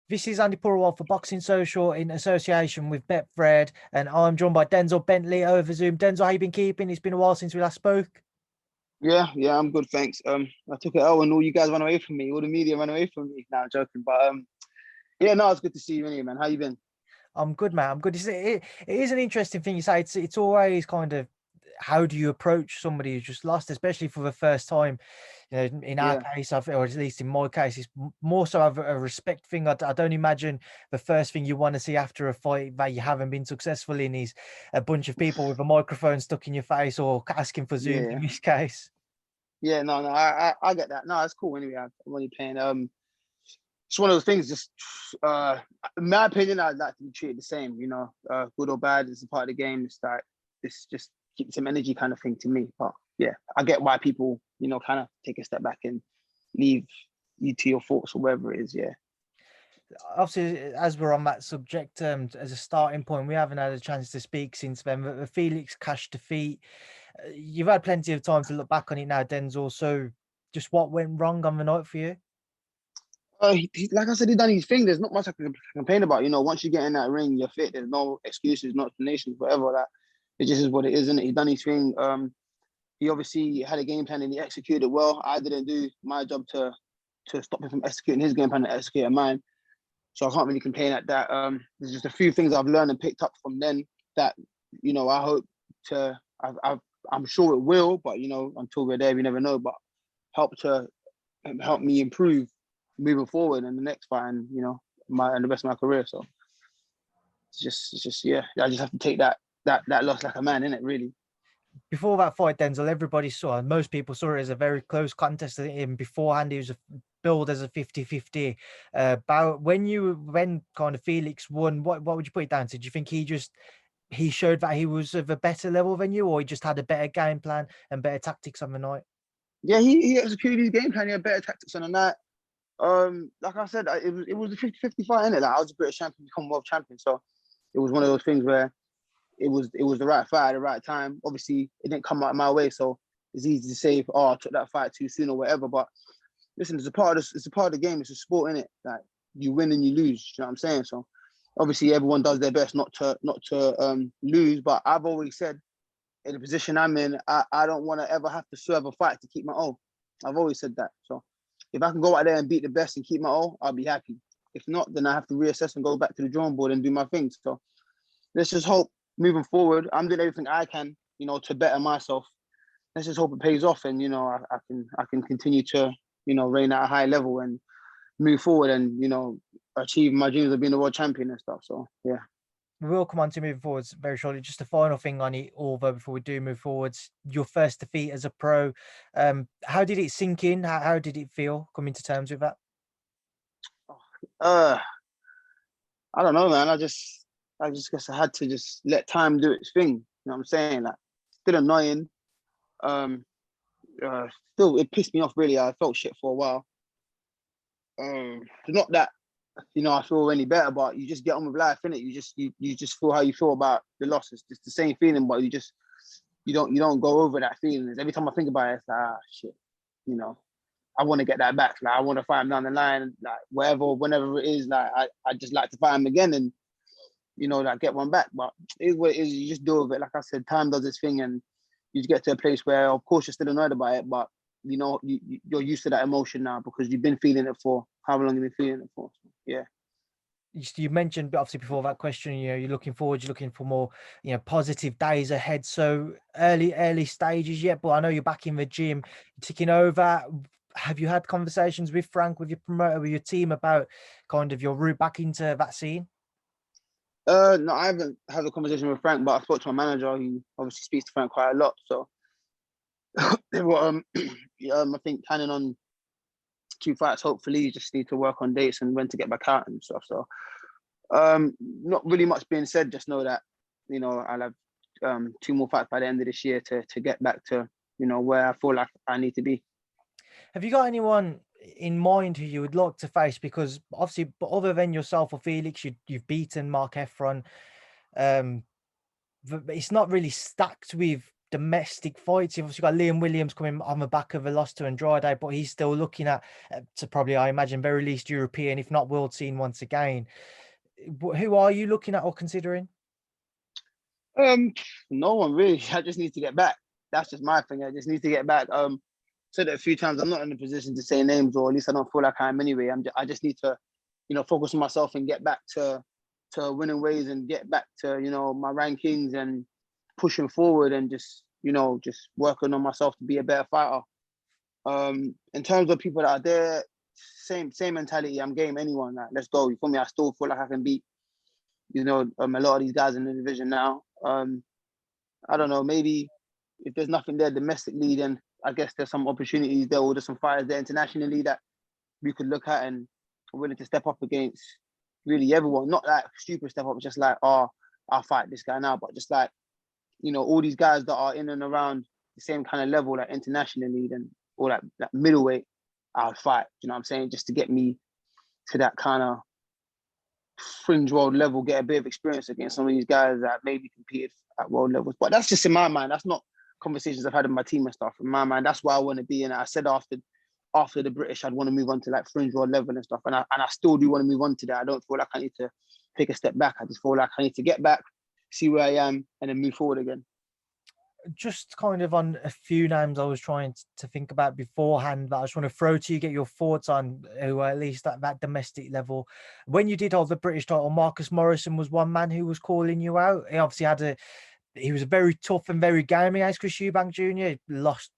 This is Andi Purewal for Boxing Social in association with Betfred, and I'm joined by Denzel Bentley over Zoom. Denzel, how you been keeping? It's been a while since we last spoke. Yeah, I'm good, thanks. I took it out and all you guys ran away from me. All the media ran away from me. Now I'm joking, but yeah, no, it's good to see you anyway, man. How you been? I'm good, man. I'm good. It is an interesting thing you say. It's always kind of, how do you approach somebody who's just lost, especially for the first time? You know, in our Yeah, case, or at least in my case, it's more so of a respect thing. I don't imagine the first thing you want to see after a fight that you haven't been successful in is a bunch of people with a microphone stuck in your face or asking for Zooms in yeah, this case. yeah. No, I get that. No, it's cool anyway. I'm only playing. It's one of those things. Just, uh, in my opinion, I'd like to be treated the same. Good or bad, it's a part of the game. It's like it's just keep some energy kind of thing to me. But yeah, I get why people, kind of take a step back and leave you to your thoughts or whatever it is. Yeah. Obviously, as we're on that subject, as a starting point, we haven't had a chance to speak since then. But the Felix Cash defeat, you've had plenty of time to look back on it now, Denzel. So, just what went wrong on the night for you? Like I said, he done his thing. There's not much I can complain about. Once you get in that ring, you're fit. There's no excuses, no explanations, whatever. That it just is what it is, isn't it? He done his thing. He obviously had a game plan and he executed well. I didn't do my job to stop him from executing his game plan and executing mine. So I can't really complain at that. There's just a few things I've learned and picked up from then that I hope to. I'm sure it will, but until we're there, we never know. But help me improve moving forward in the next fight and the rest of my career. So it's just yeah. I just have to take that loss like a man, innit, really. Before that fight, Denzel, everybody saw, most people saw it as a very close contest. In beforehand, he was billed as a 50-50 bout. When kind of Felix won, what would you put it down to? Do you think he showed that he was of a better level than you, or he just had a better game plan and better tactics on the night? Yeah, he executed his game plan. He had better tactics on the night. Like I said, it was a 50-50 fight, innit? Like I was a British champion, Commonwealth champion, so it was one of those things where it was the right fight at the right time. Obviously, it didn't come out my way, so it's easy to say, "Oh, I took that fight too soon" or whatever. But listen, it's a part of the game. It's a sport, innit? Like you win and you lose. You know what I'm saying? So obviously, everyone does their best not to lose. But I've always said, in the position I'm in, I don't want to ever have to serve a fight to keep my O. I've always said that. So if I can go out there and beat the best and keep my O, I'll be happy. If not, then I have to reassess and go back to the drawing board and do my thing. So let's just hope moving forward, I'm doing everything I can, to better myself. Let's just hope it pays off, and I can continue to, reign at a high level and move forward, and achieve my dreams of being a world champion and stuff. So yeah. We will come on to moving forwards very shortly. Just a final thing on it, although before we do move forwards, your first defeat as a pro, how did it sink in? How did it feel coming to terms with that? Uh, I don't know, man. I just guess I had to just let time do its thing. You know what I'm saying? Like, still annoying. Um, Still, it pissed me off. Really, I felt shit for a while. Not that I feel any better, but you just get on with life, innit? You just feel how you feel about the loss. It's just the same feeling, but you don't go over that feeling. Every time I think about it, it's like, shit. I want to get that back. Like I want to fight him down the line, like wherever, whenever it is. Like I just like to fight him again and like get one back. But it is what it is. You just deal with it. Like I said, time does its thing, and you just get to a place where, of course, you're still annoyed about it, but you're used to that emotion now because you've been feeling it for how long you've been feeling it for. So, yeah. You mentioned obviously before that question, you're looking forward, you're looking for more, positive days ahead. So early stages yet, but I know you're back in the gym, ticking over. Have you had conversations with Frank, with your promoter, with your team about kind of your route back into that scene? No, I haven't had a conversation with Frank, but I spoke to my manager. He obviously speaks to Frank quite a lot. So they were, I think, planning on 2 fights. Hopefully, you just need to work on dates and when to get back out and stuff. So, not really much being said. Just know that I'll have 2 more fights by the end of this year to get back to where I feel like I need to be. Have you got anyone in mind who you would like to face? Because obviously, but other than yourself or Felix, you've beaten Mark Efron. Um, it's not really stacked with domestic fights. You've obviously got Liam Williams coming on the back of a loss to Andrade, but he's still looking at to probably, I imagine, very least European, if not world scene once again. Who are you looking at or considering? No one really. I just need to get back. That's just my thing. I just need to get back. Said it a few times. I'm not in a position to say names, or at least I don't feel like I am anyway. I just need to, focus on myself and get back to winning ways and get back to my rankings and pushing forward and just just working on myself to be a better fighter. In terms of people that are there, same mentality. I'm game anyone. Like, let's go. For me, I still feel like I can beat a lot of these guys in the division now. I don't know, maybe if there's nothing there domestically, then I guess there's some opportunities there, or there's some fighters there internationally that we could look at and are willing to step up against really everyone. Not like stupid step up, just like, oh, I'll fight this guy now, but just like, all these guys that are in and around the same kind of level, like internationally, then, or like middleweight, I'll fight. You know what I'm saying? Just to get me to that kind of fringe world level, get a bit of experience against some of these guys that maybe competed at world levels. But that's just in my mind. That's not conversations I've had with my team and stuff. In my mind, that's where I want to be. And I said after the British, I'd want to move on to like fringe world level and stuff. And I still do want to move on to that. I don't feel like I need to take a step back. I just feel like I need to get back, see where I am, and then move forward again. Just kind of on a few names I was trying to think about beforehand, but I just want to throw to you, get your thoughts on who at least at that domestic level. When you did hold the British title, Marcus Morrison was one man who was calling you out. He obviously he was a very tough and very gamey as Chris Eubank Jr. Lost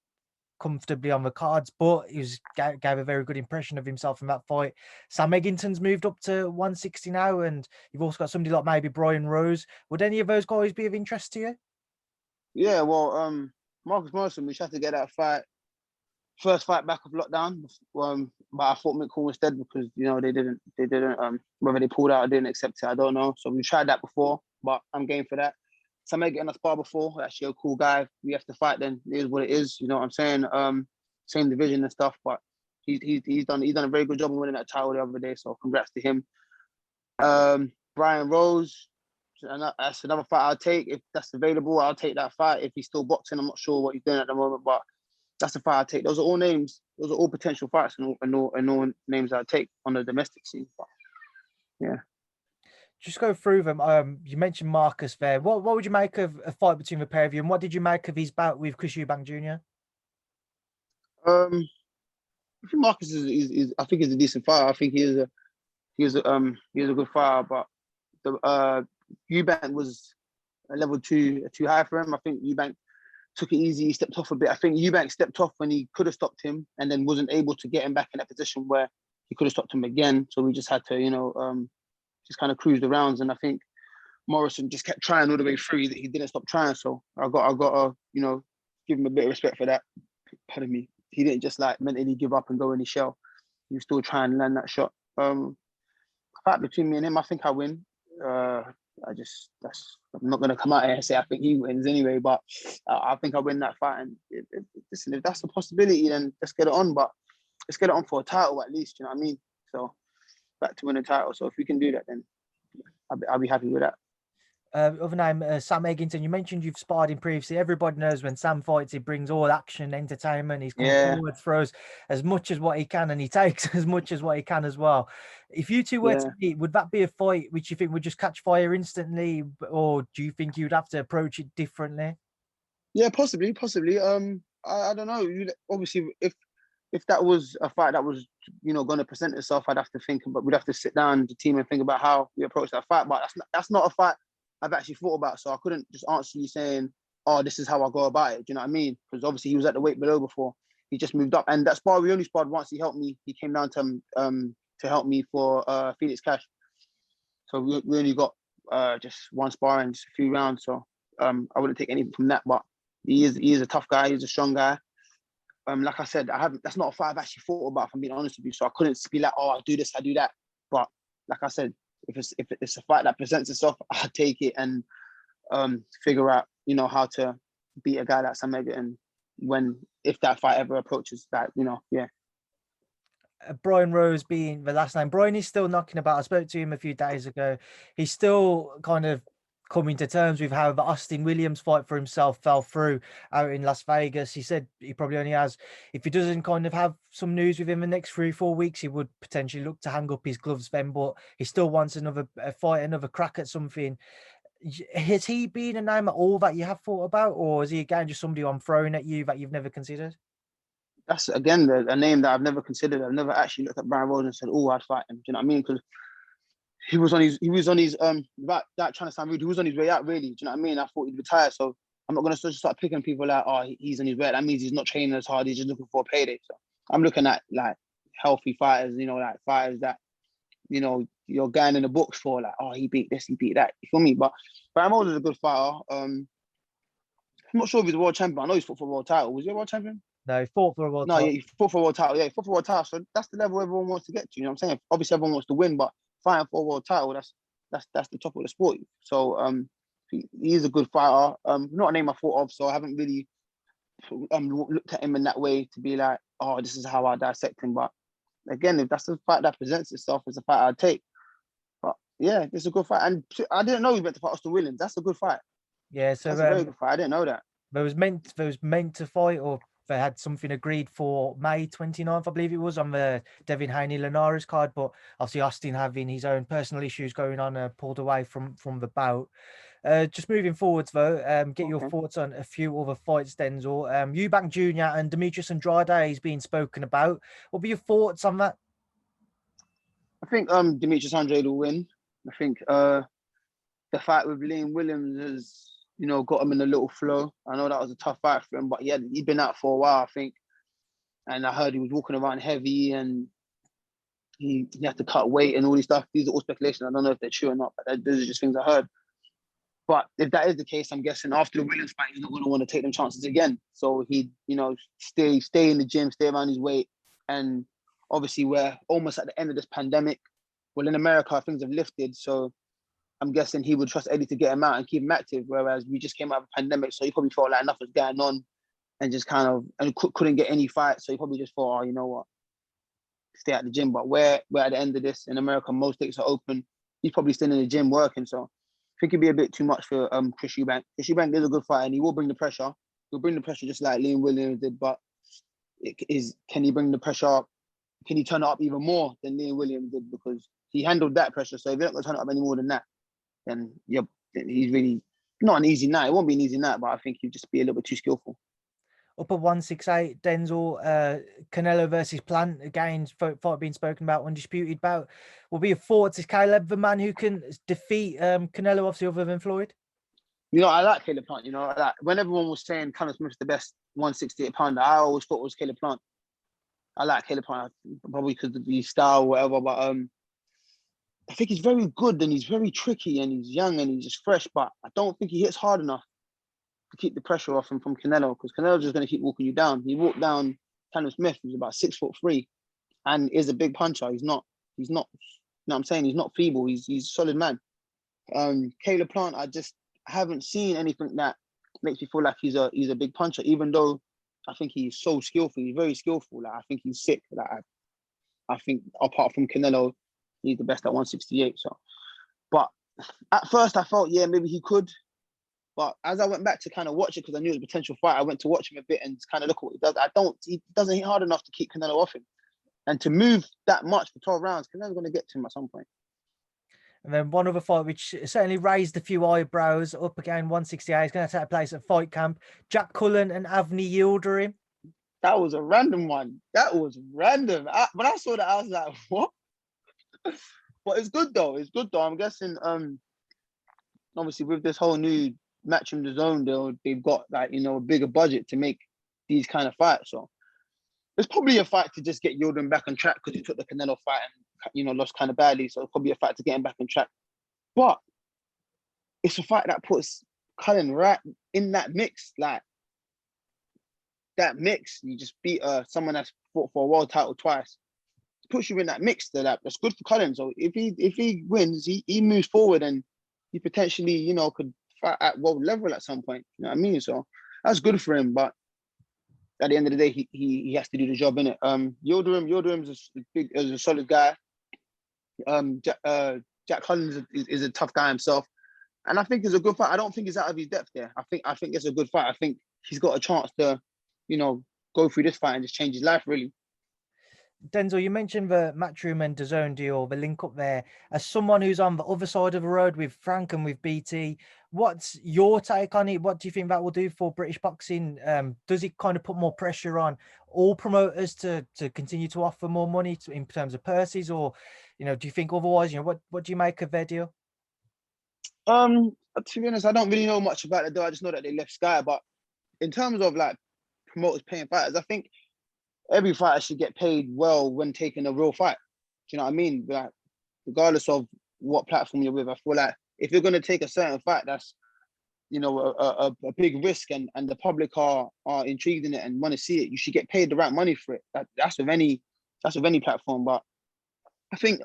comfortably on the cards, but he gave a very good impression of himself in that fight. Sam Egginton's moved up to 160 now, and you've also got somebody like maybe Brian Rose. Would any of those guys be of interest to you? Yeah, well, Marcus Morrison, we tried to get that first fight back of lockdown. But I fought McCall instead because they didn't whether they pulled out or didn't accept it, I don't know. So we tried that before, but I'm game for that. Some may get in a spar before. Actually, a cool guy. We have to fight. Then it is what it is. You know what I'm saying? Same division and stuff, but he's done a very good job of winning that title the other day. So congrats to him. Brian Rose. And that's another fight I'll take. If that's available, I'll take that fight. If he's still boxing, I'm not sure what he's doing at the moment, but that's the fight I'll take. Those are all names. Those are all potential fights and all names I'll take on the domestic scene. But, yeah. Just go through them. You mentioned Marcus there. What would you make of a fight between the pair of you, and what did you make of his bout with Chris Eubank Jr.? I think Marcus is I think he's a decent fighter. I think he is a good fighter, but the Eubank was a level too high for him. I think Eubank took it easy. He stepped off a bit. I think Eubank stepped off when he could have stopped him, and then wasn't able to get him back in that position where he could have stopped him again. So we just had to, just kind of cruise the rounds. And I think Morrison just kept trying all the way through. He didn't stop trying. So I got to give him a bit of respect for that. Pardon me. He didn't just like mentally give up and go in his shell. He was still trying to land that shot. Fight between me and him, I think I win. I'm not going to come out here and say I think he wins anyway, but I think I win that fight. And listen, if that's a possibility, then let's get it on. But let's get it on for a title at least. You know what I mean? So back to win a title. So if we can do that, then I'll be happy with that. Other name, Sam Egginton. You mentioned you've sparred him previously. Everybody knows when Sam fights, he brings all action, entertainment. He's come forward, throws as much as what he can, and he takes as much as what he can as well. If you two were to meet, would that be a fight which you think would just catch fire instantly, or do you think you'd have to approach it differently? Yeah, possibly. I don't know. Obviously, if that was a fight that was going to present itself, I'd have to think. But we'd have to sit down the team and think about how we approach that fight. But that's not a fight I've actually thought about, so I couldn't just answer you saying, oh, this is how I go about it. Do you know what I mean? Because obviously he was at the weight below before. He just moved up. And that spar, we only sparred once. He helped me. He came down to help me for Felix Cash. So we only got just one spar and just a few rounds. So I wouldn't take anything from that. But he is a tough guy. He's a strong guy. Like I said, that's not a fight I've actually thought about, if I'm being honest with you. So I couldn't be like, oh, I do this, I do that. But like I said, if it's a fight that presents itself, I'll take it and figure out, how to beat a guy like Sam Egginton if that fight ever approaches that, yeah. Brian Rose being the last name. Brian is still knocking about. I spoke to him a few days ago. He's still kind of coming to terms with how the Austin Williams fight for himself fell through out in Las Vegas. He said he probably only has, if he doesn't kind of have some news with him the next 3 or 4 weeks, he would potentially look to hang up his gloves then, but he still wants another fight, another crack at something. Has he been a name at all that you have thought about, or is he again just somebody I'm throwing at you that you've never considered? That's again a name that I've never considered. I've never actually looked at Brian Rose and said, "Oh, I'd fight him." Do you know what I mean? Because he was on his that trying to sound rude. He was on his way out, really. Do you know what I mean? I thought he'd retire, so I'm not gonna just start picking people like, oh, he's on his way. That means he's not training as hard. He's just looking for a payday. So I'm looking at like healthy fighters, like fighters that you're going in the books for, like, oh, he beat this, he beat that. You feel me? But Brian Rose is a good fighter. I'm not sure if he's a world champion. I know he's fought for a world title. Was he a world champion? No, he fought for a world No, title. yeah, he fought for a world title. Yeah, he fought for a world title. So that's the level everyone wants to get to. You know what I'm saying? Obviously, everyone wants to win, but fighting for a world title, that's the top of the sport. So he is a good fighter. Not a name I thought of, so I haven't really looked at him in that way to be like, oh, this is how I dissect him. But again, if that's the fight that presents itself, it's a fight I'd take. But yeah, it's a good fight. And I didn't know he went to fight Austin Williams. That's a good fight. Yeah, so That's a very good fight. I didn't know that. They was meant to fight, or they had something agreed for May 29th, I believe it was, on the Devin Haney Linares card. But obviously Austin, having his own personal issues going on, pulled away from the bout. Just moving forwards though, get your thoughts on a few other fights, Denzel. Eubank Jr. and Demetrius Andrade is being spoken about. What be your thoughts on that? I think Demetrius Andrade will win. I think the fight with Liam Williams has, got him in a little flow. I know that was a tough fight for him, but he'd been out for a while, I think. And I heard he was walking around heavy and he had to cut weight and all these stuff. These are all speculation. I don't know if they're true or not, but those are just things I heard. But if that is the case, I'm guessing after the Williams fight, he's not going to want to take them chances again. So he'd, stay in the gym, stay around his weight. And obviously we're almost at the end of this pandemic. Well, in America, things have lifted. So I'm guessing he would trust Eddie to get him out and keep him active, whereas we just came out of a pandemic, so he probably felt like nothing was going on and just kind of couldn't get any fights. So he probably just thought, oh, you know what, stay at the gym. But we're at the end of this in America, most states are open. He's probably still in the gym working. So I think it'd be a bit too much for Chris Eubank. Chris Eubank is a good fighter and he will bring the pressure. He'll bring the pressure just like Liam Williams did. But can he bring the pressure? Can he turn it up even more than Liam Williams did? Because he handled that pressure. So if you're not going to turn it up any more than that, then he's really not an easy night. It won't be an easy night, but I think he'll just be a little bit too skillful. Up at 168, Denzel, Canelo versus Plant, again, fight being spoken about, undisputed bout. Will be your thoughts? Is Caleb the man who can defeat Canelo, obviously, other than Floyd? I like Caleb Plant. Like when everyone was saying Conor Smith's the best 168-pounder, I always thought it was Caleb Plant. I like Caleb Plant, probably because of his style or whatever, but I think he's very good and he's very tricky and he's young and he's just fresh, but I don't think he hits hard enough to keep the pressure off him from Canelo, because Canelo's just going to keep walking you down. He walked down Callum Smith, who's about 6'3" and is a big puncher. He's not, you know what I'm saying? He's not feeble. He's a solid man. Caleb Plant, I just haven't seen anything that makes me feel like he's a big puncher, even though I think he's so skillful. He's very skillful. Like I think he's sick. Like I think apart from Canelo, he's the best at 168. So, but at first I felt, maybe he could. But as I went back to kind of watch it, because I knew it was a potential fight, I went to watch him a bit and kind of look at what he does. He doesn't hit hard enough to keep Canelo off him. And to move that much for 12 rounds, Canelo's going to get to him at some point. And then one other fight, which certainly raised a few eyebrows, up again, 168, is going to take place at Fight Camp. Jack Cullen and Avni Yieldry. That was a random one. That was random. When I saw that, I was like, what? But it's good though. I'm guessing, obviously with this whole new match in the zone, they've got like, a bigger budget to make these kind of fights. So it's probably a fight to just get Yieldry back on track, because he took the Canelo fight and, lost kind of badly. So it's probably a fight to get him back on track. But it's a fight that puts Cullen right in that mix. Like that mix, you just beat someone that's fought for a world title twice. Puts you in that mix that's good for Cullen. So if he wins, he moves forward and he potentially, could fight at world level at some point. You know what I mean? So that's good for him. But at the end of the day, he has to do the job, innit? Yildirim's is a solid guy. Jack Collins is a tough guy himself. And I think it's a good fight. I don't think he's out of his depth there. I think it's a good fight. I think he's got a chance to, go through this fight and just change his life, really. Denzel, you mentioned the Matchroom and DAZN deal, the link up there. As someone who's on the other side of the road with Frank and with BT, what's your take on it? What do you think that will do for British boxing? Does it kind of put more pressure on all promoters to continue to offer more money in terms of purses, or do you think otherwise? What do you make of their deal? To be honest, I don't really know much about it though. I just know that they left Sky. But in terms of like promoters paying fighters, I think every fighter should get paid well when taking a real fight. Do you know what I mean? Like, regardless of what platform you're with, I feel like if you're going to take a certain fight that's, a big risk and the public are intrigued in it and want to see it, you should get paid the right money for it. That's with any platform. But I think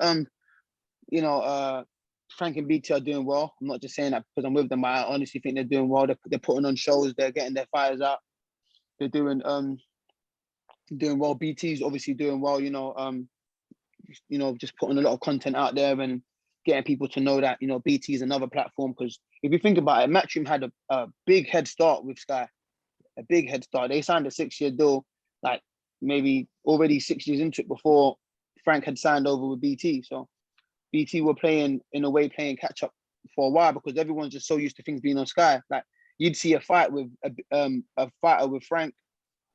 Frank and BT are doing well. I'm not just saying that because I'm with them. I honestly think they're doing well. They're putting on shows. They're getting their fighters out. They're doing well. BT's obviously doing well. Just putting a lot of content out there and getting people to know that BT is another platform. Because if you think about it, Matchroom had a big head start with Sky. A big head start. They signed a 6-year deal, like maybe already 6 years into it before Frank had signed over with BT. So BT were playing catch up for a while because everyone's just so used to things being on Sky. Like you'd see a fight with a fighter with Frank,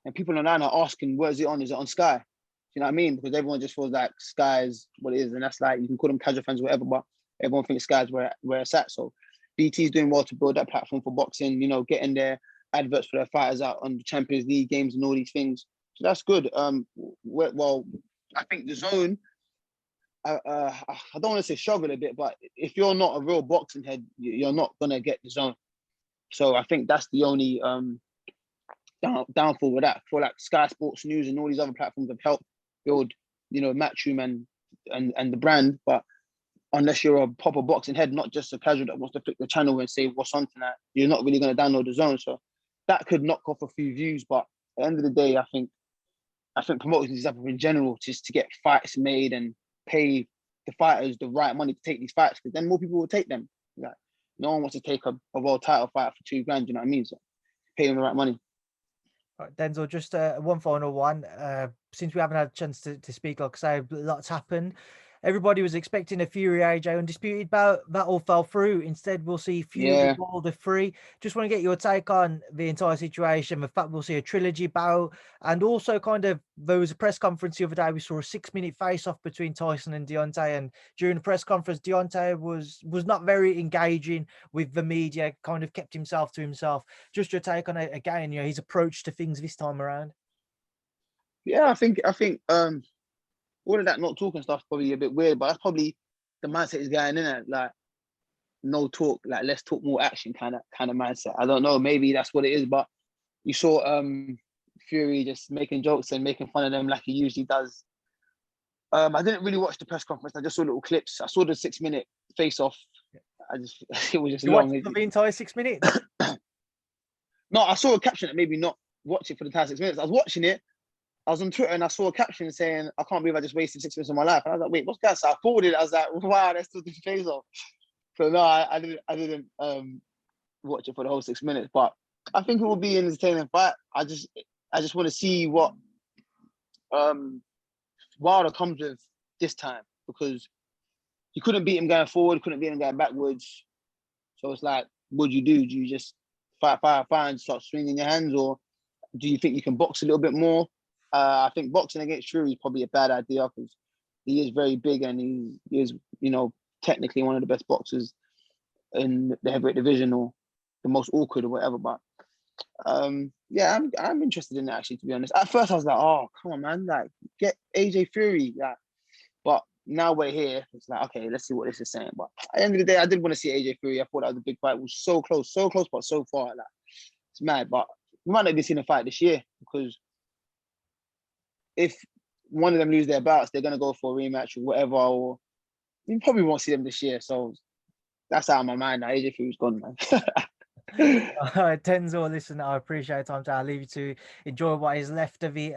and people online are asking, "Where is it on? Is it on Sky?" You know what I mean? Because everyone just feels like Sky is what it is, and that's like you can call them casual fans, or whatever, but everyone thinks Sky's where it's at. So BT's doing well to build that platform for boxing. Getting their adverts for their fighters out on the Champions League games and all these things. So that's good. Well, I think the zone. I don't want to say struggle a bit, but if you're not a real boxing head, you're not gonna get the zone. So I think that's the only downfall with that. For like Sky Sports News and all these other platforms have helped build, Matchroom and the brand. But unless you're a proper boxing head, not just a casual that wants to flick the channel and say what's on tonight, you're not really gonna download the zone. So that could knock off a few views. But at the end of the day, I think promoters need to in general just to get fights made and pay the fighters the right money to take these fights, because then more people will take them. Like, no one wants to take a world title fight for $2,000, you know what I mean? So pay them the right money. Right, Denzel, just one final one. Since we haven't had a chance to speak, like I say, lots happened. Everybody was expecting a Fury AJ Undisputed bout. That all fell through. Instead, we'll see Fury Wilder 3. Just want to get your take on the entire situation. The fact we'll see a trilogy bout, and also kind of there was a press conference the other day. We saw a 6-minute face-off between Tyson and Deontay, and during the press conference, Deontay was not very engaging with the media. Kind of kept himself to himself. Just your take on it again. His approach to things this time around. Yeah, I think all of that not talking stuff probably a bit weird, but that's probably the mindset he's going in at, like no talk, like let's talk more action kind of mindset. I don't know, maybe that's what it is, but you saw Fury just making jokes and making fun of them like he usually does. I didn't really watch the press conference. I just saw little clips. I saw the 6-minute face off. It was just long. You watched the entire 6 minutes? No, I saw a caption that made me not watch it for the entire 6 minutes. I was watching it. I was on Twitter and I saw a caption saying, "I can't believe I just wasted 6 minutes of my life." And I was like, "Wait, what's that?" So I forwarded it. I was like, "Wow, that's still the face off." So no, I didn't watch it for the whole 6 minutes, but I think it will be an entertaining fight. I just want to see what Wilder comes with this time, because you couldn't beat him going forward, couldn't beat him going backwards. So it's like, what do? Do you just fight and start swinging your hands, or do you think you can box a little bit more? I think boxing against Fury is probably a bad idea because he is very big and he is, technically one of the best boxers in the heavyweight division, or the most awkward or whatever. But yeah, I'm interested in it actually, to be honest. At first I was like, oh, come on, man, like get AJ Fury. Like, but now we're here. It's like, okay, let's see what this is saying. But at the end of the day, I did want to see AJ Fury. I thought that was a big fight. It was so close, but so far. Like, it's mad. But we might not be seeing a fight this year, because if one of them lose their bouts, they're gonna go for a rematch or whatever, or you probably won't see them this year. So that's out of my mind now. AJ Fury's gone, man. All right, Denzel, listen, I appreciate your time. I'll leave you to enjoy what is left of it.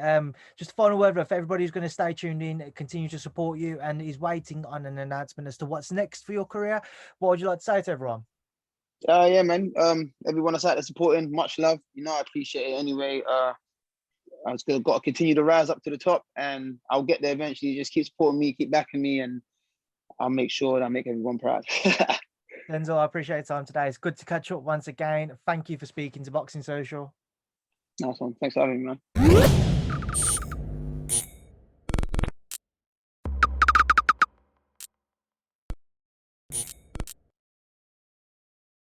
Just a final word for everybody who's going to stay tuned in, continue to support you, and is waiting on an announcement as to what's next for your career. What would you like to say to everyone? Yeah, man. Everyone that's out there supporting, much love. You know, I appreciate it anyway. I just got to continue to rise up to the top, and I'll get there eventually. Just keep supporting me, keep backing me, and I'll make sure that I make everyone proud. Denzel, I appreciate your time today. It's good to catch up once again. Thank you for speaking to Boxing Social. Nice one. Thanks for having me, man.